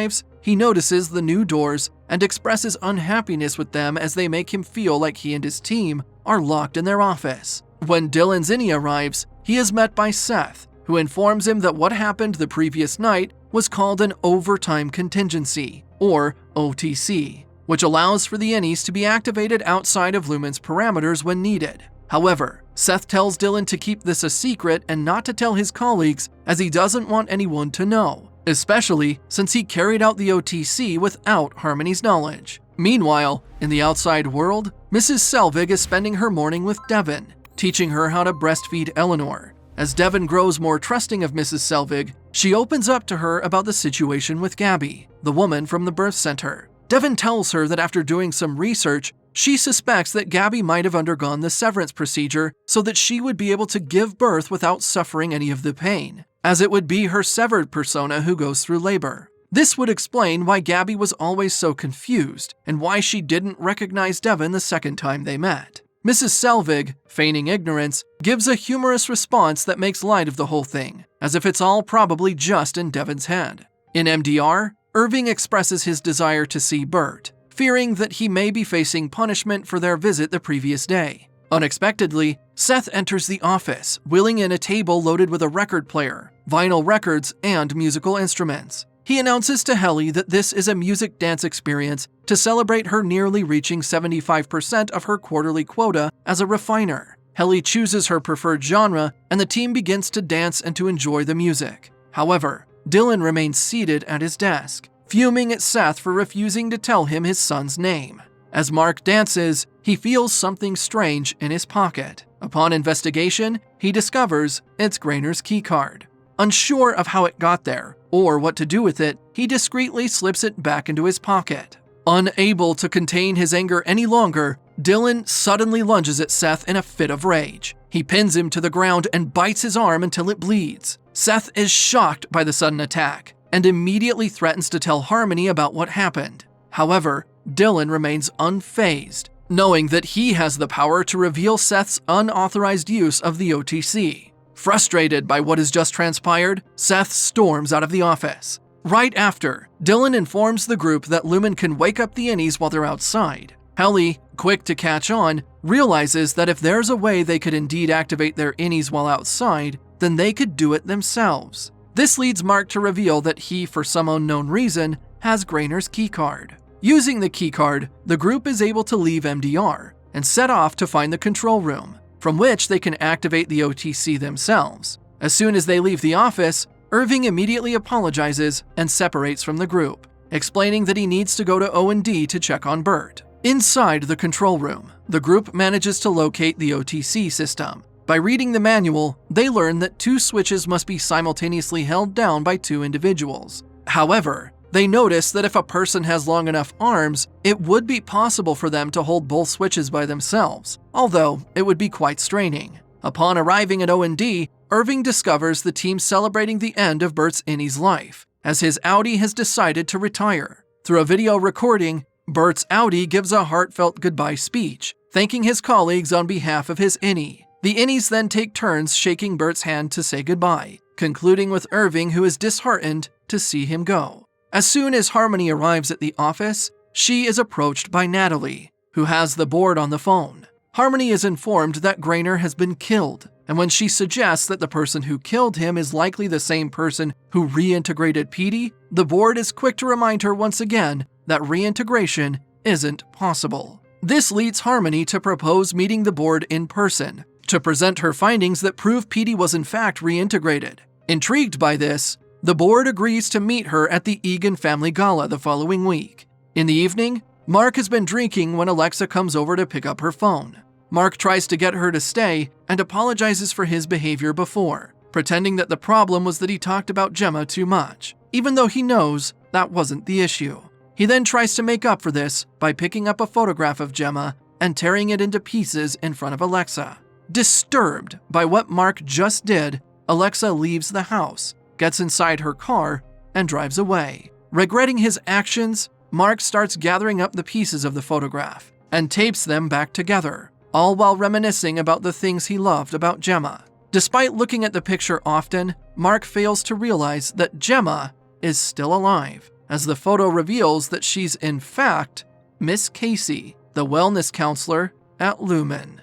arrives, he notices the new doors and expresses unhappiness with them as they make him feel like he and his team are locked in their office. When Dylan's innie arrives, he is met by Seth, who informs him that what happened the previous night was called an overtime contingency, or OTC, which allows for the innies to be activated outside of Lumon's parameters when needed. However, Seth tells Dylan to keep this a secret and not to tell his colleagues, as he doesn't want anyone to know, especially since he carried out the OTC without Harmony's knowledge. Meanwhile, in the outside world, Mrs. 𝐒𝐤𝐬𝐬 is spending her morning with Devon, teaching her how to breastfeed Eleanor. As Devon grows more trusting of Mrs. 𝐒𝐤𝐬𝐬, she opens up to her about the situation with Gabby, the woman from the birth center. Devon tells her that after doing some research, she suspects that Gabby might have undergone the severance procedure so that she would be able to give birth without suffering any of the pain, as it would be her severed persona who goes through labor. This would explain why Gabby was always so confused and why she didn't recognize Devon the second time they met. Mrs. 𝐒𝐤𝐬𝐬, feigning ignorance, gives a humorous response that makes light of the whole thing, as if it's all probably just in Devon's head. In MDR, Irving expresses his desire to see Bert, fearing that he may be facing punishment for their visit the previous day. Unexpectedly, Seth enters the office, wheeling in a table loaded with a record player, vinyl records, and musical instruments. He announces to Helly that this is a music dance experience to celebrate her nearly reaching 75% of her quarterly quota as a refiner. Helly chooses her preferred genre, and the team begins to dance and to enjoy the music. However, Dylan remains seated at his desk, fuming at Seth for refusing to tell him his son's name. As Mark dances, he feels something strange in his pocket. Upon investigation, he discovers it's Grainer's keycard. Unsure of how it got there, or what to do with it, he discreetly slips it back into his pocket. Unable to contain his anger any longer, Dylan suddenly lunges at Seth in a fit of rage. He pins him to the ground and bites his arm until it bleeds. Seth is shocked by the sudden attack and immediately threatens to tell Harmony about what happened. However, Dylan remains unfazed, knowing that he has the power to reveal Seth's unauthorized use of the OTC. Frustrated by what has just transpired, Seth storms out of the office. Right after, Dylan informs the group that Lumon can wake up the innies while they're outside. Helly, quick to catch on, realizes that if there's a way they could indeed activate their innies while outside, then they could do it themselves. This leads Mark to reveal that he, for some unknown reason, has Grainer's keycard. Using the keycard, the group is able to leave MDR and set off to find the control room, from which they can activate the OTC themselves. As soon as they leave the office, Irving immediately apologizes and separates from the group, explaining that he needs to go to O&D to check on Bert. Inside the control room, the group manages to locate the OTC system. By reading the manual, they learn that 2 switches must be simultaneously held down by 2 individuals. However, they notice that if a person has long enough arms, it would be possible for them to hold both switches by themselves, although it would be quite straining. Upon arriving at O&D, Irving discovers the team celebrating the end of Bert's innie's life, as his Audi has decided to retire. Through a video recording, Bert's Audi gives a heartfelt goodbye speech, thanking his colleagues on behalf of his innie. The innies then take turns shaking Bert's hand to say goodbye, concluding with Irving, who is disheartened to see him go. As soon as Harmony arrives at the office, she is approached by Natalie, who has the board on the phone. Harmony is informed that Grainer has been killed, and when she suggests that the person who killed him is likely the same person who reintegrated Petey, the board is quick to remind her once again that reintegration isn't possible. This leads Harmony to propose meeting the board in person, to present her findings that prove Petey was in fact reintegrated. Intrigued by this, the board agrees to meet her at the Egan family gala the following week. In the evening, Mark has been drinking when Alexa comes over to pick up her phone. Mark tries to get her to stay and apologizes for his behavior before, pretending that the problem was that he talked about Gemma too much, even though he knows that wasn't the issue. He then tries to make up for this by picking up a photograph of Gemma and tearing it into pieces in front of Alexa. Disturbed by what Mark just did, Alexa leaves the house, gets inside her car, and drives away. Regretting his actions, Mark starts gathering up the pieces of the photograph and tapes them back together, all while reminiscing about the things he loved about Gemma. Despite looking at the picture often, Mark fails to realize that Gemma is still alive, as the photo reveals that she's in fact Miss Casey, the wellness counselor at Lumon.